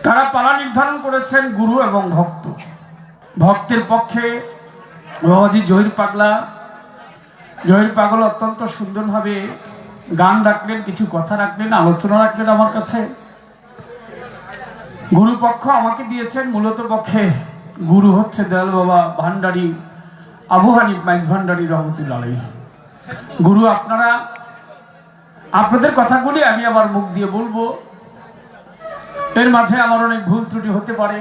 তারা পালা নির্ধারণ করেছেন গুরু এবং ভক্ত। ভক্তের পক্ষে বাবাজি জহির পাগল অত্যন্ত সুন্দরভাবে গান রাখলেন, কিছু কথা রাখলেন, আলোচনা রাখলেন আমার কাছে। গুরু পক্ষ আমাকে দিয়েছেন। মূলত পক্ষে গুরু হচ্ছে দয়াল বাবা ভান্ডারী, আবু হানিফ মাইজ ভান্ডারী রহমতুল্লাহ আলাইহি। গুরু আপনারা, আপনাদের কথাগুলি আমি আমার মুখ দিয়ে বলবো, এর মাঝে আমার অনেক ভুল ত্রুটি হতে পারে।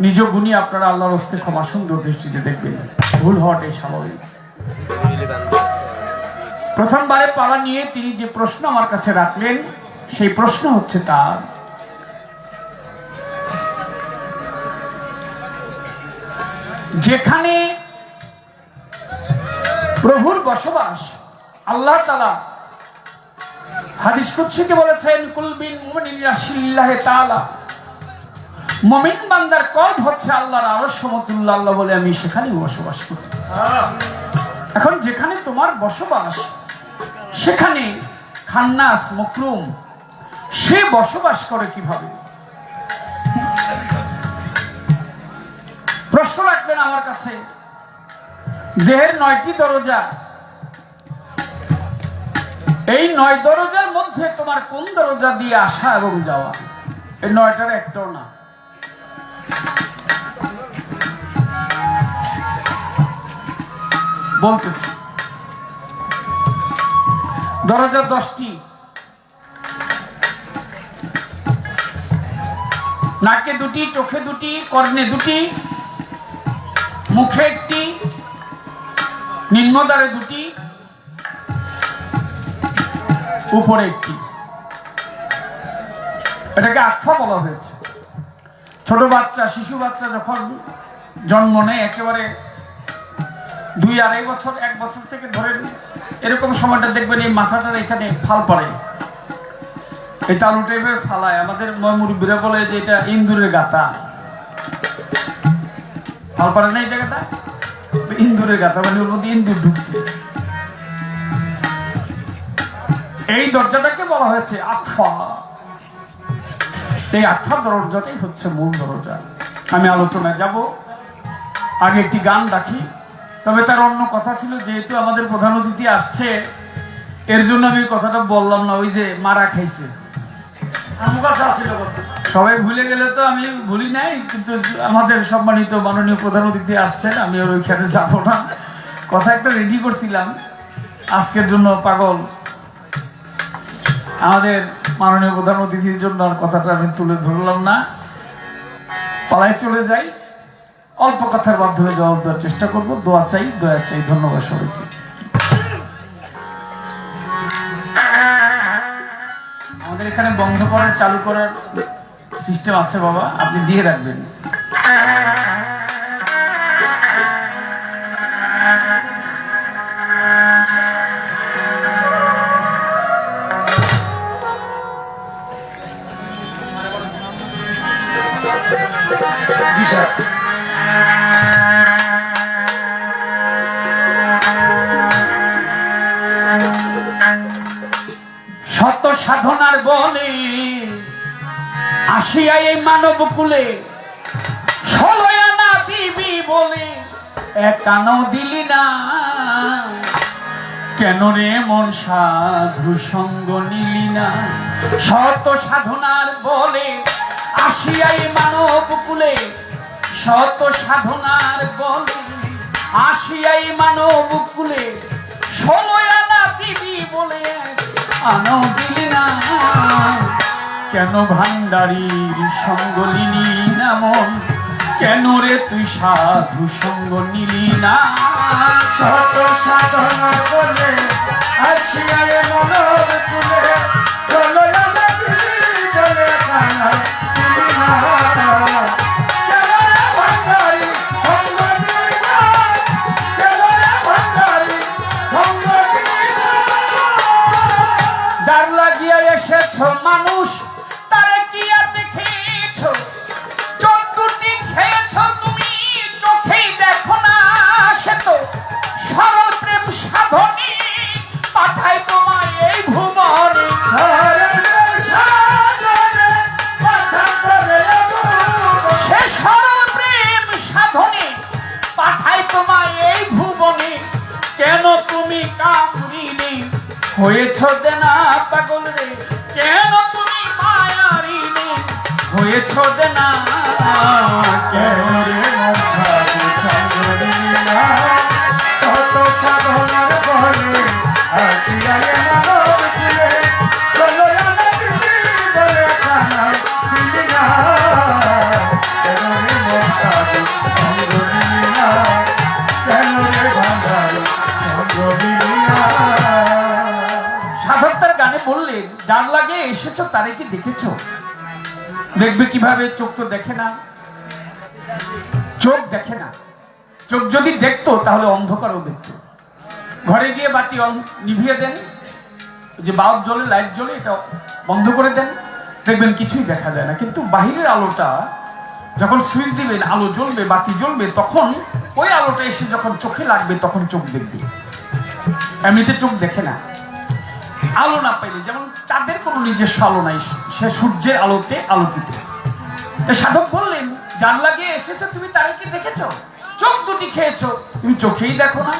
নিজ গুণী আপনারা আল্লাহর হস্তে ক্ষমা সুন্দর দৃষ্টিতে দেখবেন, ভুল হওয়াটাই স্বাভাবিক। প্রথমবারে পালা নিয়ে তিনি যে প্রশ্ন আমার কাছে রাখলেন, সেই প্রশ্ন হচ্ছে তার যেখানে প্রভুর বসবাস, আল্লাহ তাআলা হাদিস কুদসিতে বলেছেন, কুল বিল মুমিনিনা শিল্লাহি তাআলা, মুমিন বান্দার কলব হচ্ছে আল্লাহর আরশ সমতুল্য, আল্লাহ বলে আমি সেখানেই বসবাস করি। এখন যেখানে তোমার বসবাস, সেখানে খান্নাস মকরুম সে বসবাস করে কিভাবে? প্রশ্ন রাখবেন আমার কাছে। দেহের 9টি দরজা, এই 9 দরজার মধ্যে তোমার কোন দরজা দিয়ে আসা এবং যাওয়া? এই 9টার একটাও না। বলতেছি, দরজা 10টি। নাকে 2টি, চোখে 2টি, কর্ণে 2টি, মুখে 1টি, নিম্নদ্বারে 2টি, উপরে 1টি। এটাকে আকফা বলা হয়েছে। ছোট বাচ্চা, শিশু বাচ্চা যখন জন্ম নেয়, একেবারে 2-2.5 বছর, 1 বছর থেকে ধরেন এরকম সময়টা দেখবেন এই মাথাটার এখানে ফাল পড়ে, এই তালু টাইপের ফালায়। আমাদের মুরব্বীরা বলে যে এটা ইন্দুরের গাতা। ফাল পড়ে না এই জায়গাটা, ইন্দুরের গাতা, মানে ওর মধ্যে ইন্দুর ঢুকছে। এই দরজাটাকে বলা হয়েছে আকফা। এই আকফা দরজাটাই হচ্ছে মূল দরজা। আমি আলোচনায় যাব, আগে একটি গান রাখি। তবে তার অন্য কথা ছিল, যেহেতু আমাদের প্রধান অতিথি আসছে, এর জন্য আমি কথাটা বললাম না। ওই যে মারা খাইছে, সবাই ভুলে গেলে তো আমি ভুলি নাই, কিন্তু আমাদের সম্মানিত মাননীয় প্রধান অতিথি আসছেন, আমি ওর ওইখানে যাবো না। কথা একটা রেডি করছিলাম আজকের জন্য, পাগল আমাদের মাননীয় প্রধান অতিথির জন্য, আর কথাটা আমি তুলে ধরলাম না, পালায় চলে যাই। অল্প কথার মাধ্যমে জবাব দেওয়ার চেষ্টা করব। দোয়া চাই, দয়া চাই। ধন্যবাদ সবাইকে। আমাদের এখানে বন্ধ করার, চালু করার সিস্টেম আছে বাবা, আপনি দিয়ে রাখবেন। জি স্যার। শত সাধনার বলে আসিয়া এই মানব কুলে, 16 আনা দিবি বলে 1 আনাও দিলি না, কেন রে মন সাধু সঙ্গ নিলি না? শত সাধনার বলে আসিয়া এই মানব কুলে, শত সাধনার বলে আসিয়া এই মানব কুলে, 16 আনা দিবি বলে আনাও দিলি না, কেন ভান্ডারীর সঙ্গ নিলি না মন? কেন রে তুই সাধু সঙ্গ নিলি না? শত সাধনা বলে আসিয়া মানব কুলে, 16 আনা দিবি বলে আনাও দিলি না, কেন রে ভান্ডারী সঙ্গ নিলি না? কেন রে ভান্ডারী সঙ্গ নিলি না? যার লাগিয়া এসেছ মানুষ, তারে কি আর দেখেছ? চোদ্দটি খেয়েছ তুমি, চোখেই দেখো না। সে তো সরল প্রেম সাধনী, পাঠাই তোমায় এই ভুবনে। সাধনে পাঠা করে হয়েছ দেনা পাগল রে, কেন তুমি মায়ারি নে হয়েছ দেনা। কেন রে মন সাধু সঙ্গ দিলি না, শত সাধনার বলে আসিয়া মানব কুলে, চলো আনা দিবি বলে খানা দিলি না। কেন রে মন সাধু সঙ্গ দিলি না, কেন রে ভান্ডারি সঙ্গ দিলি না। সাধক তার গানে বললেন, যার লাগে এসেছো তারে কি দেখেছো? দেখবে কিভাবে? চোখ তো দেখে না, চোখ দেখে না। চোখ যদি দেখতো তাহলে অন্ধকারও দেখতো। ঘরে গিয়ে বাতি নিভিয়ে দেন, যে বাল্ব জ্বলে, লাইট জ্বলে, এটা বন্ধ করে দেন, দেখবেন কিছুই দেখা যায় না। কিন্তু বাহিরের আলোটা যখন সুইচ দিবেন, আলো জ্বলবে, বাতি জ্বলবে, তখন ওই আলোটা এসে যখন চোখে লাগবে তখন চোখ দেখবে। এমনিতে চোখ দেখে না। আলো না পাইলে, যেমন চাঁদের কোনো নিজস্ব আলো নাই, সে সূর্যের আলোতে আলোকিত। সাধক বললেন, যার লাগিয়ে এসেছো তুমি তারে কি দেখেছো? চোখ দুটি খেয়েছো, তুমি চোখেই দেখো না।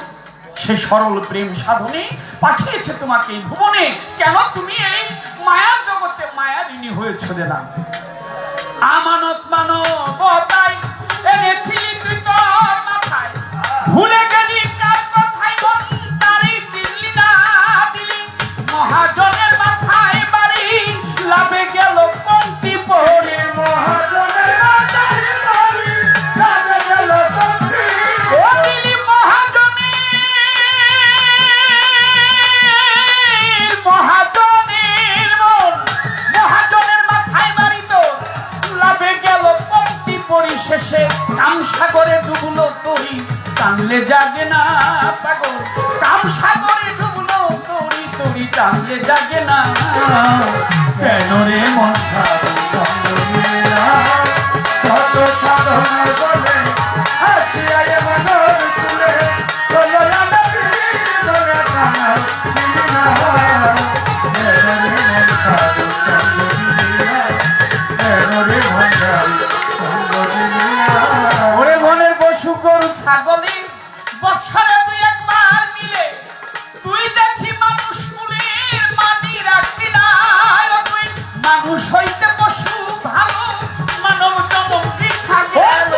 সে সরল প্রেম সাধনে পাঠিয়েছে তোমাকে এই ভুবনে, কেন তুমি এই মায়ার জগতে মায়ারিনী হয়েছো দেনা? আমানত মানবতায় এনেছিলি তুই তোর মাথায়, ভুলে গেলি কার কথায় মন তারই চিনলি না, দিলি মহাজনের মাথায় বাড়ি, লাভে গেল পঙ্ক্তি পড়ে। মহাজনের মাথায় বাড়ি, লাভে গেল পঙ্ক্তি ও দিলি মহাজনের মাথায় বাড়ি, তো লাভে গেল পঙ্ক্তি পরিশেষে কাম সাগরে ডুবলো তরি, টানলে জাগে না পাগল। কাম সাগরে ডুবলো তরি, তরি টানলে জাগে না। কেন রে মন সাধু সঙ্গ দিলি না, শত সাধনার বলে আসিয়া মানব কুলে, চলো আনা দিবি বলে খানা দিলি না। কেন রে মন সাধু সঙ্গ দিলি না, কেন রে ভান্ডারি সঙ্গ দিলি না। ওরে বনের পশু গরু ছাগলে বছরে দুই একবার মিলে, তুই দেখি মানুষ কুলের মাটি রাখবি না। তুই মানুষ হইতে পশু ভালো, মানব জনম বৃথা গেল।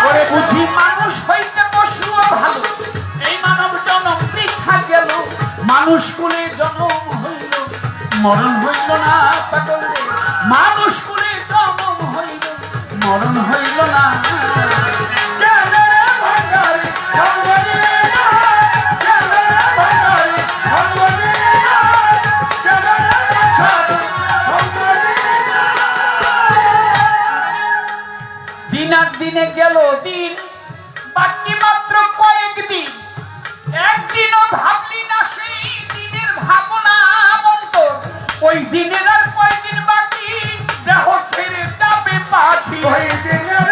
ওরে বুঝি মানুষ হইতে পশু ভালো, এই মানব জনম বৃথা গেল। মানুষ কুলে জন্ম হইল, মরণ হইল না পাগল রে। মানুষ কুলে জন্ম হইল, মরণ হইল না। দিন আর দিনে গেল দিন, বাকি মাত্র কয়েকদিন। একদিনও ভাবলি না সেই দিনের ভাবনা মন্ত, ওই দিনের আর কয়েকদিন বাকি, দেহ ছেড়ে যাবে পাখি। ওই দিনের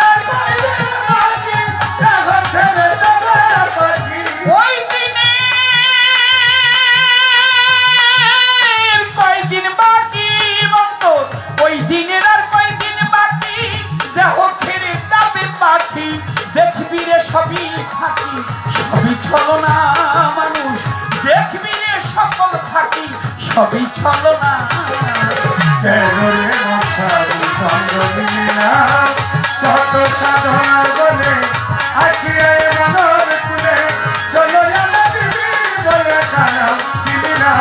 দেহ ছেড়ে যাবে পাখি। ওই দিনের কয়েকদিন বাকি মন্ত, ওই দিনের আর কয়েকদিন বাকি, দেহ ছেড়ে যাবে পাখি। দেখবি রে সবই থাকি, সবই ছলনা মানুষ, দেখবি রে সকল থাকি, সবই ছলনা। কেন রে মন সাধু সঙ্গ দিলি না, শত সাধনার বলে আসিয়া মানব কুলে, চলো আনা দিবি বলে খানা দিলি না।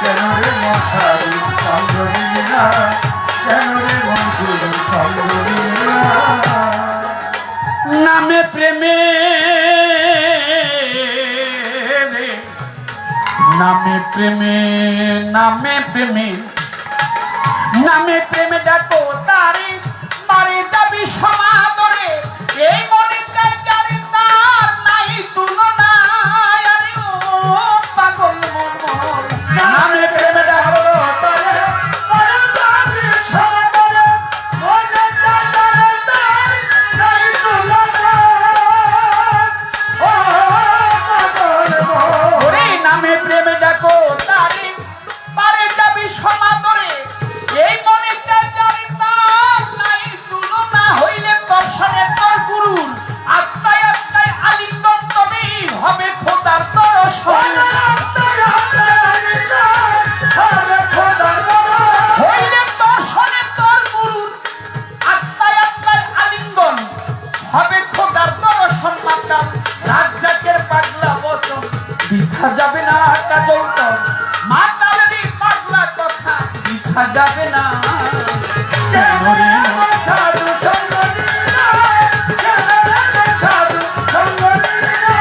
কেন রে মন সাধু সঙ্গ দিলি না, কেন রে মন গুরু সঙ্গ দিলি না। নামে প্রেমে নামে প্রেমে নামে প্রেমে নামে প্রেমে ডাকো তারে, মারে যাবি সমাদরে। এই মনে চাই যারে তার নাই তুলনা। আরে ও পাগল মন, নামে প্রেমে ডাকো তারে, তারে যাবি সমাদরে, মনে চাই তারে তার নাই তুলনা। ও পাগল মন। ওরে নামে প্রেমে ডাকো তারে, পারে যাবি সমাদরে। এই মনে চাই যারে তার নাই তুলনা, হইলে যাবে না কাজল তোর মাতালেরই পাগলা কথা মিথ্যা যাবে না কেন রে মন সাধু সঙ্গ নিলা কেন রে মন সাধু সঙ্গ নিলা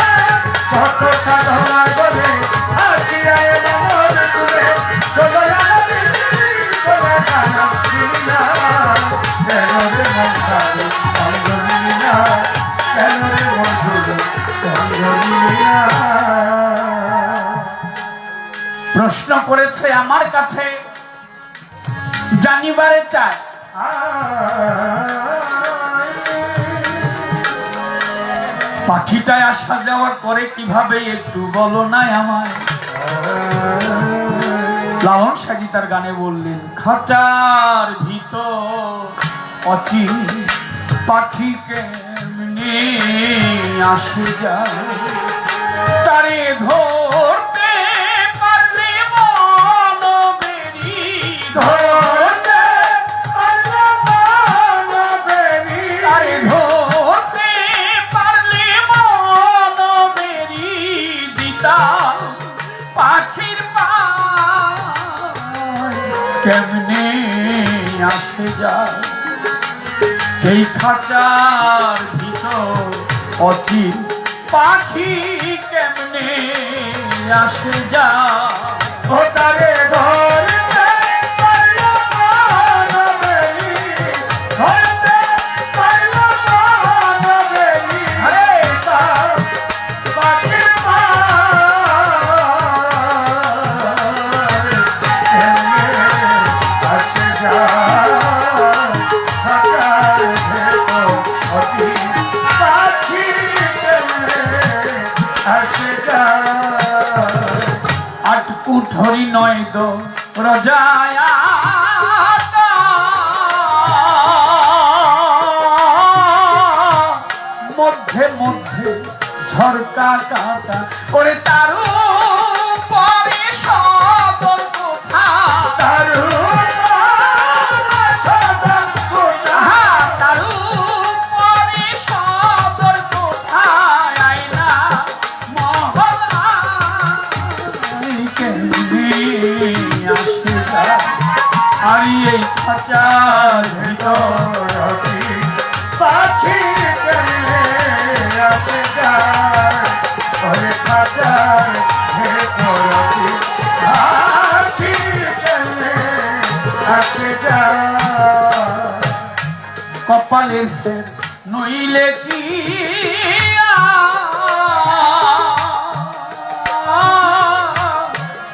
শত সাধনার বলে আসিয়ায় মনোর তুলে চলো আমাদের চলে গানা নিলা কেন রে মন সাধু সঙ্গ নিলা কেন রে মন সাধু সঙ্গ নিলা। প্রশ্ন করেছে আমার কাছে জানিবারে চায় পাখিটায় আসা যাওয়া করে কিভাবে একটু বলো না আমায়। লালন সাজি তার গানে বললেন খাঁচার ভিতর অচিন পাখি কেমনে আসে যায় তারে ধরতে পারলে মন বেরি ধরতে পারলে মন বেরি তারে ধরতে পারলে মন বেরি দিতাম পাখির পায় কেমনে আসে যায় সেই খাঁচার ভিতর অচিন পাখি কেমনে আসে যায় ও তারে ধরতে পারলে মন বেরি ধরতে পারলে মন বেরি আরে! তার পাখির আসে যায় থাকার ভেতর অতি পাখি কেমনে আসে যায়। আটকুঠরি নয় দো রজায়া মধ্যে মধ্যে ঝরকা কাটা ওরে তারু পরে সদর কোঠা তারু পরে সদর কোঠায় আইনা মহলা আর এই খাঁচার ভিতর পাখি কেমনে আসে যায় ওরে খাঁচার ভেতর পাখি কেমনে আসে যায়। কপালের ফের নইলে কি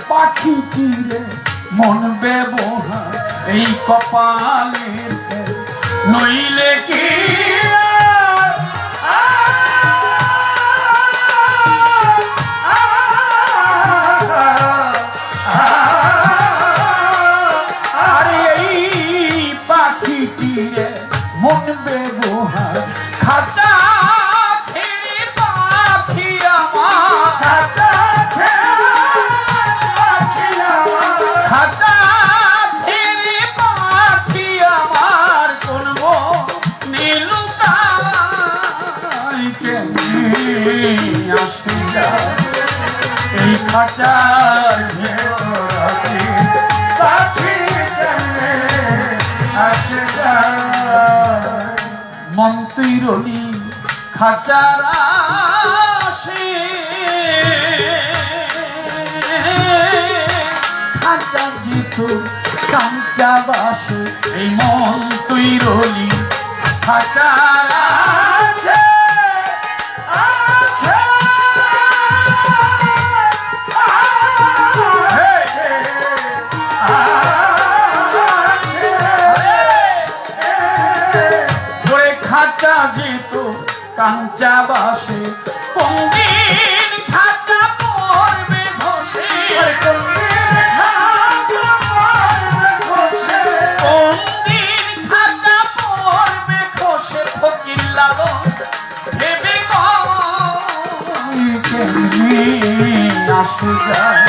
পাখি তীরে মন ব্যবহার এই কপালের ফের নইলে কি আরে এই পাখি তীরে মন ব্যবহার খাঁচা ছেড়ে পাখি আমার খাঁচা ছেড়ে পাখি আমার কোন নীলুকাই কেমনে আসে যায় এই খাঁচার ভেতর পাখি কেমনে আসে যায়। মন্ত্রী খাঁচার আসে খাঁচা জিত কাঁচা বাসে এই মন্ত্রী খাঁচার আছে আছে আছে আছে ধরে খাঁচা যেত কাঞ্চা বাসে কোনদিন খাঁচা পড়বে ধসে কোনদিন খাঁচা পড়বে খসে ফকির লাগো ভেবে কেমনে আসে যায়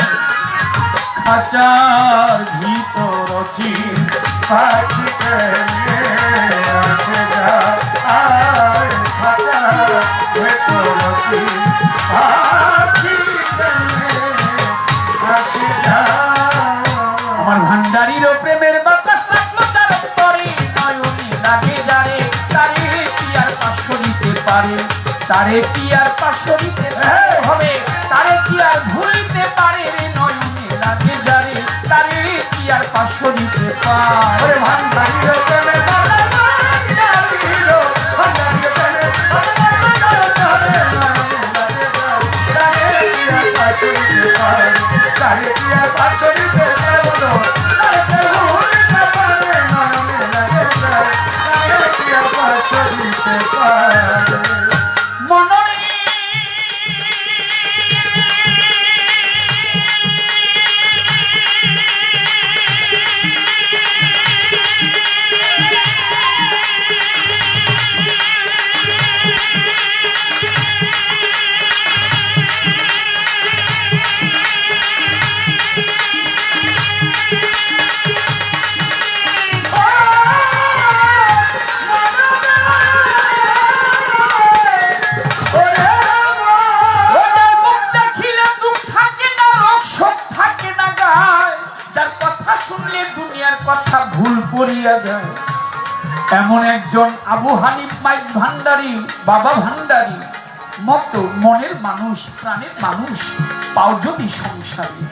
খাঁচার ভিতর অচি পাখি কেমনে আসে যায় আয় খাঁচার ভেতর পাখি কেমনে পারে, তারে কি আর পাশরিতে হবে, তারে কি আর ভুলতে পারে রে নয়নে লাগে যারে, তারে কি আর পাশরিতে পারে। ওরে ভান্ডারি রে প্রেমে বালা ভান্ডারি রে, ভান্ডারি রে প্রেমে বালা ভান্ডারি রে, তারে কি আর পাশরিতে পারে, তারে কি আর পাশরিতে পারে বলো, তারে কে ভুলতে পারে নয়নে লাগে যায়, তারে কি আর পাশরিতে পারে। মনরে কথা ভুল করিয়া যায়, এমন একজন আবু হানিফ মাইজ ভান্ডারী, বাবা ভান্ডারী মতো মনের মানুষ, প্রাণের মানুষ পাও যদি সংসারে,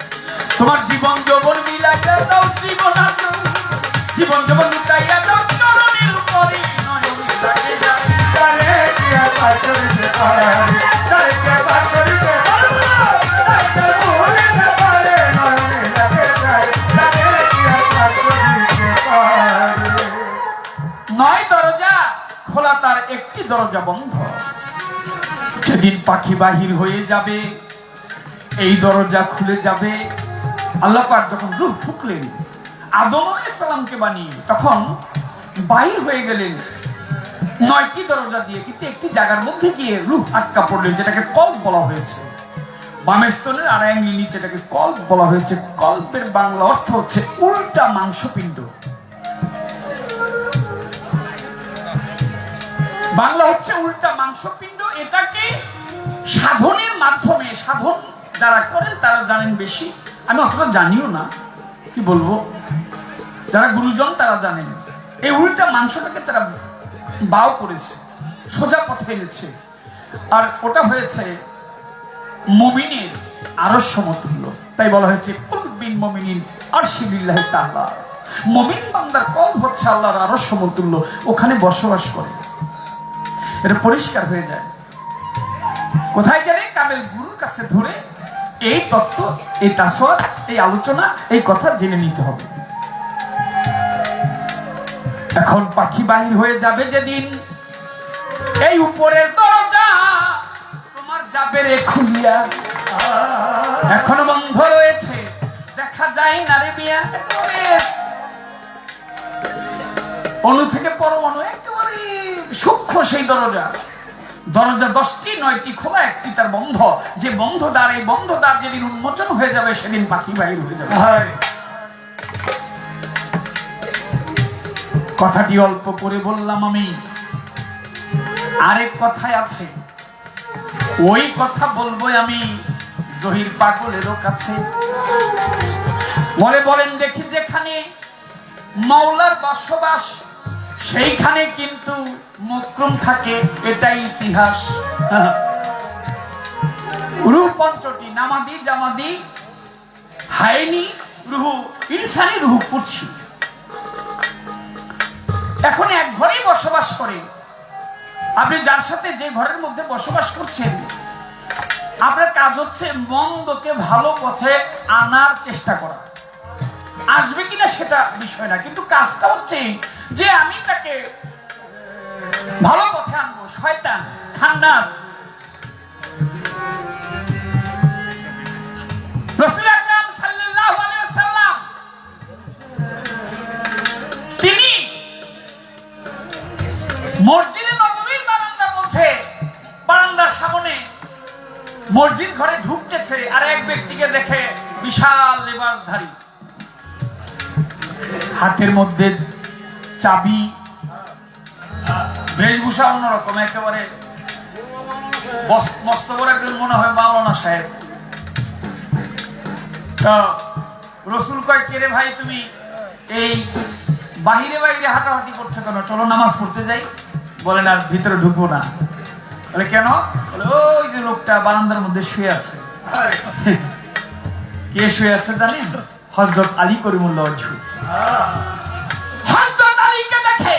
তোমার জীবন যৌবন মিলাইয়া দাও, জীবন যৌবন লুটাইয়া দাও চরণের উপরে, নয়নে লাগে যায়, তারে কি আর পাশরিতে পারে, তারে কি আর পাশরিতে পারে, তারে কে ভুলতে পারে নয়নে লাগে যায়, তারে কি আর পাশরিতে পারে। 9 দরজা খোলা, তার একটি দরজা বন্ধ। যেদিন পাখি বাহির হয়ে যাবে, এই দরজা খুলে যাবে। আল্লাহ পাক যখন রূহ ফুঁকলেন আদম আলাইহিস সালামকে বানিয়ে, তখন বাহির হয়ে গেলেন 9টি দরজা দিয়ে, কিন্তু একটি জায়গার মধ্যে গিয়ে রূহ আটকা পড়লেন, যেটাকে কল্ব বলা হয়েছে। বামের স্তনের আড়াই আঙ্গুল নিচে এটাকে কল্ব বলা হয়েছে। কল্বের বাংলা অর্থ হচ্ছে উল্টা মাংসপিণ্ড। বাংলা হচ্ছে উল্টা মাংসপিণ্ড। এটাকে সাধনের মাধ্যমে, সাধন যারা করেন তারা জানেন বেশি, আমি অতটা জানিও না, কি বলবো, যারা গুরুজন তারা জানেন। এই উল্টা মাংসটাকে তারা বাও করেছে, সোজা পথে এনেছে, আর ওটা হয়েছে মুমিনের আরশ সমতুল্য। তাই বলা হয়েছে কুল বিন মুমিনিন আরশিলিল্লাহি তাআলা। মুমিন বান্দার কল্ব হচ্ছে আল্লাহর আরশ সমতুল্য, ওখানে বসবাস করে। এটা পরিষ্কার হয়ে যায়। কোথায় গেলে কামেল গুরুর কাছে ধরে এই তত্ত্ব, এই তাসওয়ার, এই আলোচনা, এই কথা জেনে নিতে হবে। এখন পাখি বাহির হয়ে যাবে যেদিন, এই উপরের দরজা তোমার যাবে রে খুলিয়া, এখনো বন্ধ রয়েছে, দেখা যায় না রে বিয়া। অণু থেকে পরমাণু একেবারে সূক্ষ্ম সেই দরজা। দরজা 10টি, 9টি খোলা, একটি তার বন্ধ। যে বন্ধ দ্বার, এই বন্ধ দ্বার যেদিন উন্মোচন হয়ে যাবে সেদিন পাখি বাহির হয়ে যাবে। কথাটি অল্প করে বললাম আমি, আরেক কথায় আছে, ওই কথা বলবো আমি জহির পাগলেরও কাছে। বলেন দেখি, যেখানে মাওলার বসবাস সেইখানে কিন্তু মুকরুম থাকে, এটাই ইতিহাস। রূহ 5টি, নামাদি, জামাদি, হায়নি রূহ, ইনসানি রূহ করছি। এখন এক ঘরেই বসবাস করে। আপনি যার সাথে, যে ঘরের মধ্যে বসবাস করছেন, আপনার কাজ হচ্ছে মন্দকে ভালো পথে আনার চেষ্টা করা। আসবে কিনা সেটা বিষয় না, কিন্তু কাজটা হচ্ছে যে আমি তাকে ভালো পথে আনবো। শয়তান, খান্নাস, রাসূল আকরাম সাল্লাল্লাহু আলাইহি ওয়াসাল্লাম তিনি মসজিদে নববীর বারান্দার মধ্যে, বারান্দার সামনে মসজিদ ঘরে ঢুকতেছে, আর এক ব্যক্তিকে দেখে বিশাল লেবাসধারী, হাতের মধ্যে চাবি, বেশভূষা অন্যরকম, একেবারে মস্ত বড় একজন মনে হয় মাওলানা সাহেব। তো রসুল কয়, কে রে ভাই তুমি এই বাহিরে বাহিরে হাঁটাহাঁটি করছো কেন? চলো নামাজ পড়তে যাই। বলেন আর ভিতরে ঢুকবো না। বলে কেন? বলে ওই যে লোকটা বারান্দার মধ্যে শুয়ে আছে। কে শুয়ে আছে জানেন? হযরত আলী করিমুল্লাহ ওয়াজহু। হযরত আলীকে দেখে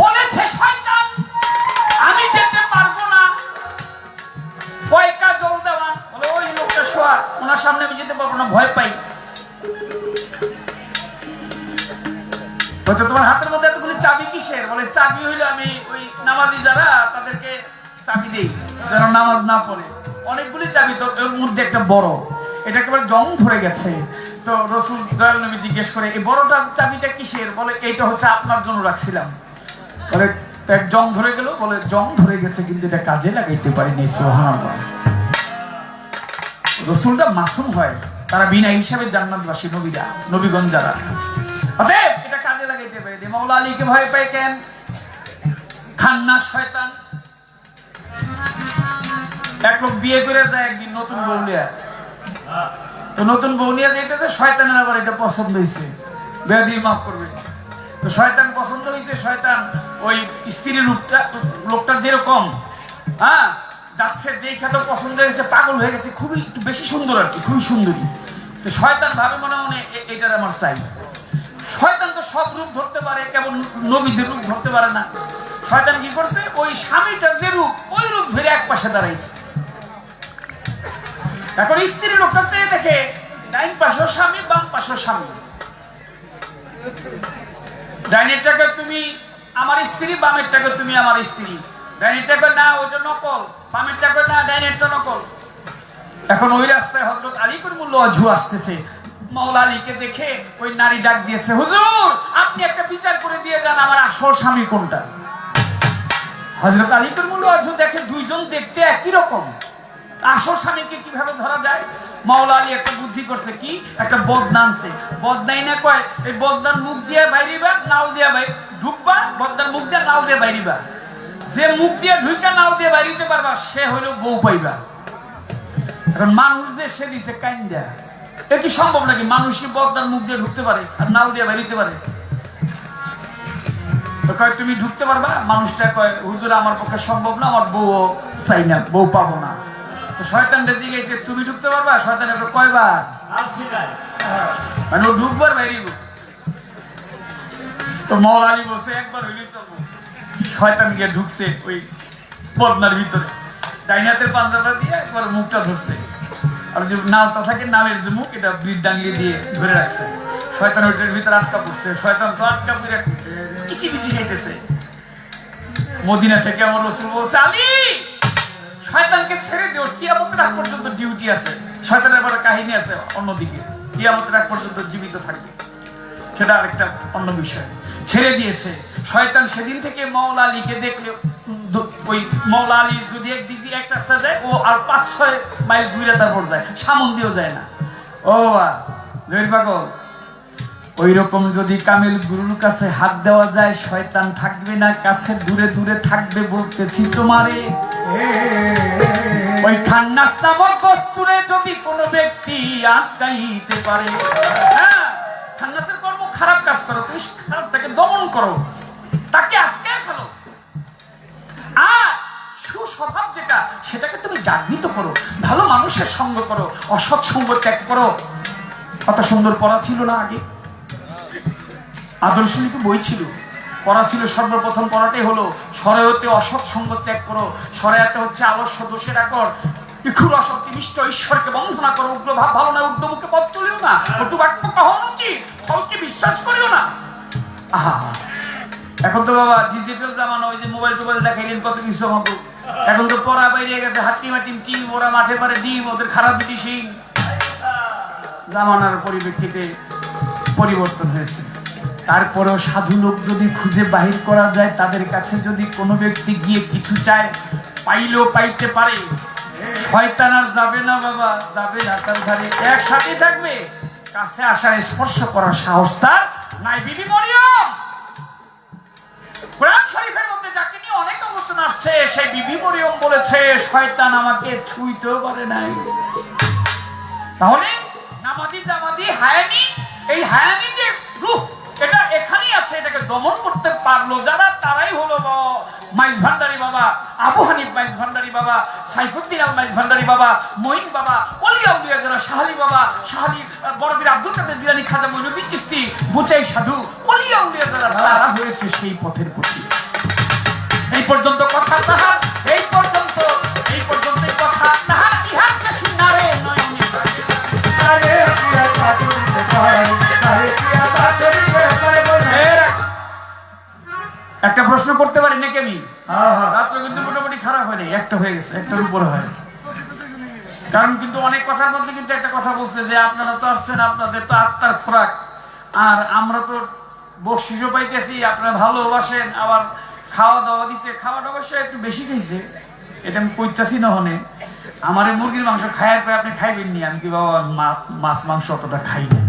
বলেছে শয়তান আমি যেতে পারবো না, কয়টা জল দেওয়ান? বলে ওই লোকটা শোয়া, ওনার সামনে আমি যেতে পারবো না, ভয় পাই। তোমার হাতের মধ্যে এতগুলি চাবি কিসের? বলে চাবি হইলো আমি ওই নামাজি যারা তাদেরকে চাবি দেই যারা নামাজ না পড়ে। অনেকগুলি চাবি, তো এর মধ্যে একটা বড়, এটা একেবারে জং ধরে গেছে। তো রাসূল দয়াল নবী জিজ্ঞেস করে এই বড়টা চাবিটা কিসের? বলে এইটা হচ্ছে আপনার জন্য রাখছিলাম। বলে এক জং ধরে গেল? বলে জং ধরে গেছে কিন্তু এটা কাজে লাগাইতে পারিনি। সুবহানাল্লাহ। রাসূলটা মাসুম হয়, তারা বিনা হিসাবে জান্নাতবাসী নবীরা, নবীগণ যারা। অতএব এটা কাজে লাগাইতে পারে। মাওলা আলীকে ভয় পায় কেন? খান্নাস শয়তান। এক লোক বিয়ে করে যায় একদিন নতুন বউ নিয়ে, তো নতুন বউ নিয়ে যাইতেছে, শয়তানের আবার এটা পছন্দ হয়েছে, বেয়াদবি মাফ করবে। তো শয়তান পছন্দ হয়েছে, শয়তান ওই স্ত্রীর রূপটা লোকটার যেরকম যাচ্ছে দেখে তো পছন্দ হয়েছে, পাগল হয়ে গেছে, খুবই একটু বেশি সুন্দর আর কি, খুবই সুন্দরী। তো শয়তান ভাবে মনে মনে এটার আমার চাই। শয়তান তো সব রূপ ধরতে পারে, কেবল নবীদের রূপ ধরতে পারে না। শয়তান কি করছে? ওই স্বামীটার যে রূপ, ওই রূপ ধরে এক পাশে দাঁড়াইছে। এখন স্ত্রী লোকটা চেয়ে দেখে ডাইন পাশেও স্বামী, বাম পাশেও স্বামী। ডাইনেরটাকে তুমি আমার স্ত্রী, বামেরটাকে তুমি আমার স্ত্রী। ডাইনেরটাকে না ওইটা নকল, বামেরটাকে না ডাইনেরটা নকল। এখন ওই রাস্তায় হযরত আলী করিমুল্লাহ ওয়াজহু আসতেছে। মাওলা আলীকে দেখে ওই নারী ডাক দিয়েছে, হুজুর আপনি একটা বিচার করে দিয়ে যান আমার আসল স্বামী কোনটা। হযরত আলী করিমুল্লাহ ওয়াজহু দেখে দুইজন দেখতে একই রকম, আসল স্বামীকে কিভাবে ধরা যায়? মাওলা আলী একটা বুদ্ধি করছে, কি একটা বদনা আনছে। বদনাই না কয় এই বদনার মুখ দিয়ে বাইরিবা, নাও দিয়া ঢুকবা, বদনার মুখ দিয়ে নাও দিয়ে বাইরিবা। যে মুখ দিয়ে ঢুইকা নাও দিয়ে বাইরিতে পারবা সে হইল বউ পাইবা। কারণ মানুষ যে সে দিছে কাইন্দা, এ কি সম্ভব নাকি? মানুষ কি বদনার মুখ দিয়ে ঢুকতে পারে আর নাও দিয়ে বাইরিতে পারে? তো কয় তুমি ঢুকতে পারবা? মানুষটা কয় হুজুর আমার পক্ষে সম্ভব না, আমার বউ চাই না, বউ পাবো না। তো শয়তান রেজি গেছে, তুমি ঢুকতে পারবা? শয়তান কয়বার মানে ও ঢুকবার বাইরিব। তো মাওলা আলী বলছে একবার হইলেই চলবো। শয়তান গিয়ে ঢুকছে ওই বদনার ভিতরে, ডাইনাতের পাঞ্জাটা দিয়ে একবার মুখটা ধরছে, আর যে নাওটা থাকে নামের যে মুখ, এটা বৃদ্ধাঙ্গি দিয়ে ধরে রাখছে। শয়তান ওইটার ভিতরে আটকা পড়ছে। শয়তান তো আটকা পড়ে কিচি কিচি খাইতেছে। মদিনা থেকে আমার রাসূল বলছে, আলী শয়তানকে ছেড়ে দিও, কিয়ামতের আগ পর্যন্ত ডিউটি আছে। শয়তানের বড় কাহিনী আছে অন্যদিকে, কিয়ামতের আগ পর্যন্ত জীবিত থাকবে, সেটা আরেকটা অন্য বিষয়। ছেড়ে দিয়েছে শয়তান। সেদিন থেকে মাওলা আলীকে দেখলে ওই মাওলা আলী যদি একদিক দিয়ে এক রাস্তা যায়, ও আর 5-6 মাইল ঘুরে তারপর যায়, সামন দিয়েও যায় না। ও জহির পাগল, ওই রকম যদি কামিল গুরুর কাছে হাত দেওয়া যায়, শয়তান থাকবে না কাছে, দূরে দূরে থাকবে বলতেছি তোমারে। ওই খান্নাস নামক বস্তুরে যদি কোনো ব্যক্তি আটকাইতে পারে, হ্যাঁ খান্নাসের কর্ম খারাপ কাজ করো, তুমি খারাপটাকে দমন করো, তাকে আটকায় ফেলো। আর সুস্বভাব যেটা, সেটাকে তুমি জাগৃত করো, ভালো মানুষের সঙ্গ করো, অসৎ সঙ্গ ত্যাগ করো। কত সুন্দর পড়া ছিল না আগে, আদর্শ লিপি বই ছিল, পড়া ছিল সর্বপ্রথম পড়াটাই হলো সরেয়তে অসৎ সঙ্গ ত্যাগ করো। সরেয়াতে হচ্ছে আলস্য দোষের আকর, ইক্ষুর অসৎ নিষ্ঠ ঈশ্বরকে বন্ধনা করো। উগ্র ভাব ভালো না, উগ্র মুখে পথ চলিও না, কটু বাক্য কহন উচিত, ফলকে বিশ্বাস করিও না। আহা, এখন তো বাবা ডিজিটাল জামানো, ওই যে মোবাইল টোবাইল দেখাইলেন কত কিছু আমাকে। এখন তো পড়া বাইরে গেছে, হাট্টি মাটিম টিম, ওরা মাঠে পারে ডিম, ওদের খারাপ দুটি সিং। জামানার পরিপ্রেক্ষিতে পরিবর্তন হয়েছে। তারপরেও সাধু লোক যদি খুঁজে বাহির করা যায়, তাদের কাছে যদি কোনো ব্যক্তি গিয়ে কিছু চায়, পাইলেও পাইতে পারে। শয়তান আর যাবে না বাবা, যাবে না, তার ধারে একসাথে থাকবে। কাছে আসার স্পর্শ করার সাহস তার নাই। বিবি মরিয়ম, কোরআন শরীফের মধ্যে যাকে নিয়ে অনেক আলোচনা আসছে, সেই বিবি মরিয়ম বলেছে শয়তান আমাকে ছুঁইতেও পারে নাই। তাহলে নামাজি জামাদি হায়ানি, এই হায়ানি যে রূহ, এটা এখানেই আছে। আছে এটাকে দমন করতে পারলো যারা, তারাই হলো মাইজ ভান্ডারী বাবা, আবু হানিফ মাইজ ভান্ডারী বাবা, সাইফুদ্দিন আল মাইজ ভান্ডারী বাবা, মঈন বাবা, ওলিয়া উলিয়া যারা, শাহালি বাবা, শাহালি বড়বীর আব্দুল কাদের জিলানী, খাজা মঈনুদ্দিন চিশতি, বুচাই সাধু, ওলিয়া উলিয়া যারা, তারা হয়েছে সেই পথের প্রতি। এই পর্যন্ত কথা তাহার, এই পর্যন্তই কথা তাহার, ইহার কাশি নারে নয়নে। আরে কিয়া পাচরিতে পারে, আরে কিয়া পাচরিতে পারে বলে। একটা প্রশ্ন করতে পারি নাকি আমি? হ্যাঁ হ্যাঁ রাত্রে কিন্তু মোটামুটি খারাপ হয়নি, একটা হয়ে গেছে, একটার উপরে হয়। কারণ কিন্তু অনেক কথার মধ্যে কিন্তু একটা কথা বলছে যে আপনারা তো আসছেন, আপনাদের তো আত্মার খোরাক, আর আমরা তো বকশিসও পাইতেছি, আপনারা ভালোবাসেন, আবার খাওয়া দাওয়া দিচ্ছে, খাওয়াটা অবশ্যই একটু বেশি খাইছে, এটা আমি কইতাছি না। হনে আমার এই মুরগির মাংস খাইয়ার পরে আপনি খাইবেন নি, আমি কি বাবা মাছ মাংস অতটা খাই না।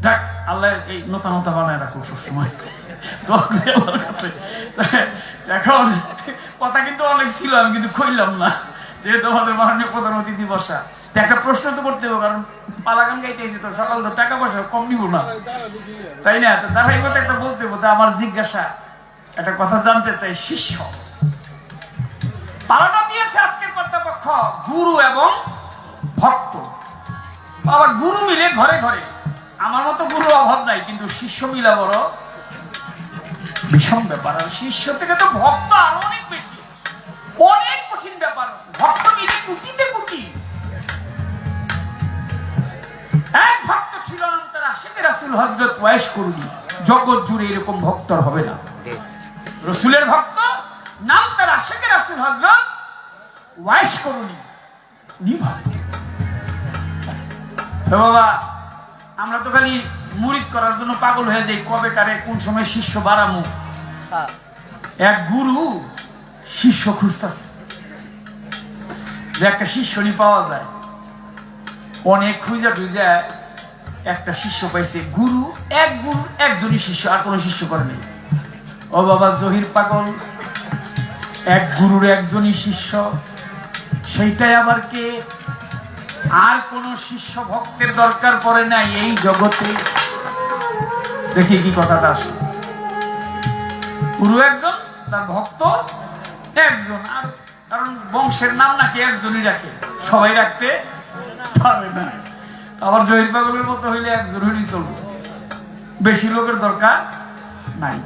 দেখ আল্লাহ এই নতা নতা বানায় রাখো সবসময়। এখন কথা কিন্তু অনেক ছিল, আমি কিন্তু কইলাম না, যেহেতু আমাদের মাননীয় প্রধান অতিথি বসা। একটা প্রশ্ন তো করতে হবে, কারণ পালাগান গাইতে এসে তো সকাল তো টাকা পয়সা কম নিব না, তাই না? তারাই মতো একটা বলতে বলতে আমার জিজ্ঞাসা, একটা কথা জানতে চাই। শিষ্য পালাটা দিয়েছে আজকের কর্তৃপক্ষ, গুরু এবং ভক্ত। আবার গুরু মিলে ঘরে ঘরে, আমার মতো গুরু অভাব নাই, কিন্তু শিষ্য মিলা বড় বিষম ব্যাপার। আর শিষ্য থেকে তো ভক্ত আরো অনেক বেশি, অনেক কঠিন ব্যাপার। ভক্ত মিলে কুটিতে কুটি। এক ভক্ত ছিল নাম তার আশিকে রাসূল হযরত ওয়াইস করুনি, জগৎ জুড়ে এরকম ভক্ত হবে না। রসুলের ভক্ত নাম তার আশিকে রাসূল হযরত ওয়াইস করুনি, উনি ভক্ত। তো বাবা, আমরা তো খালি মুরিদ করার জন্য পাগল হয়ে যাই, কবে কারে কোন সময় শিষ্য বাড়ামু। এক গুরু শিষ্য খুঁজতেছে, যে একটা শিষ্য নি পাওয়া যায়। অনেক খুঁজা টুজা একটা শিষ্য পাইছে। গুরু একজনই শিষ্য, আর কোনো শিষ্য করে নেই। ও বাবা জহির পাগল, এক গুরুর একজনই শিষ্য, সেইটাই আবার কে? আর কোন শিষ্য ভক্তের দরকার পড়ে নাই এই জগতে। দেখি কি কথাটা আসে। গুরু একজন, তার ভক্ত একজন, আর কারণ বংশের নাম নাকি একজনই রাখে, সবাই রাখতে পারবে না। আবার জহির পাগলের মতো হইলে একজন হইলেই চলবে, বেশি লোকের দরকার নাই।